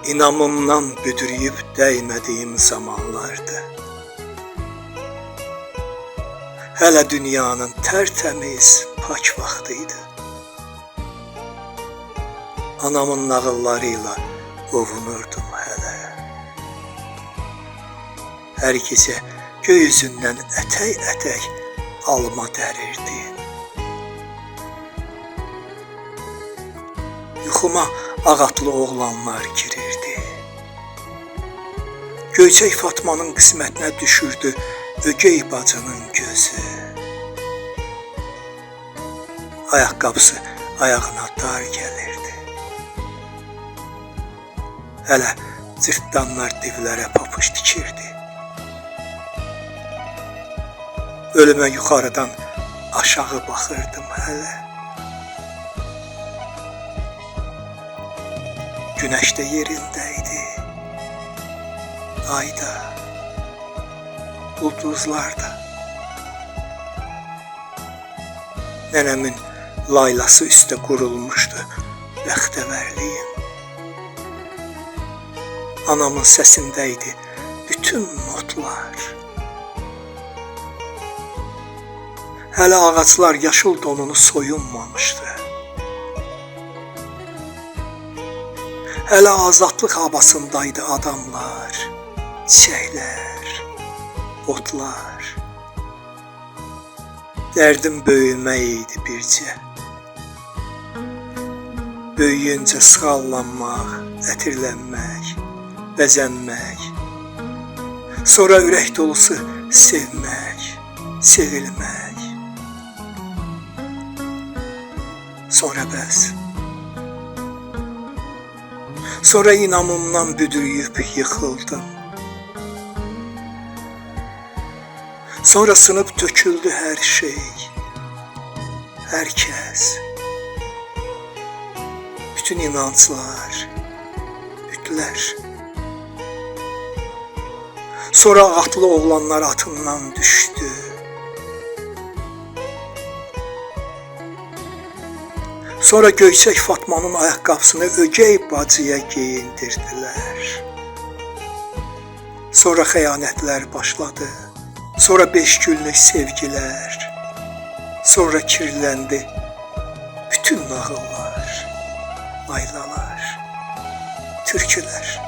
İnamımdan büdürüyüb dəymədiyim zamanlardı. Hələ dünyanın tərtəmiz, pak vaxtıydı. Anamın nağıllarıyla ovunurdum hələ. Hər gecə göy üzündən ətək-ətək alma dərirdi. Yuxuma ağatlı oğlanlar girirdi. Göyçək Fatmanın qismətinə düşürdü ögey bacının gözü. Ayaqqabısı ayağına dar gəlirdi. Hələ cırtdanlar divlərə papuç tikirdi. Ölümə yuxarıdan aşağı baxırdım hələ. Günəş də yerindəydi, ay da, ulduzlar da. Nənəmin laylası üstə qurulmuşdu bəxtəvərliyim. Anamın səsindəydi bütün notlar. Hələ ağaclar yaşıl donunu soyunmamışdı. Hələ azadlıq havasındaydı adamlar, çiçəklər, otlar. Dərdim böyümək idi bircə. Böyüyüncə sığallanmaq, ətirlənmək, bəzənmək. Sonra ürək dolusu sevmək, sevilmək. Sonra bəs. Sonra inamımdan büdürüyüb yıxıldım. Sonra sınıb töküldü hər şey, hər kəs. Bütün inanclar, bütlər. Sonra atlı oğlanlar atından düşdü. Sonra Göyçək Fatmanın ayaqqabısını ögey bacıya geyindirdilər. Sonra xəyanətlər başladı. Sonra 5 günlük sevgilər. Sonra kirləndi bütün nağıllar, laylalar, türkülər.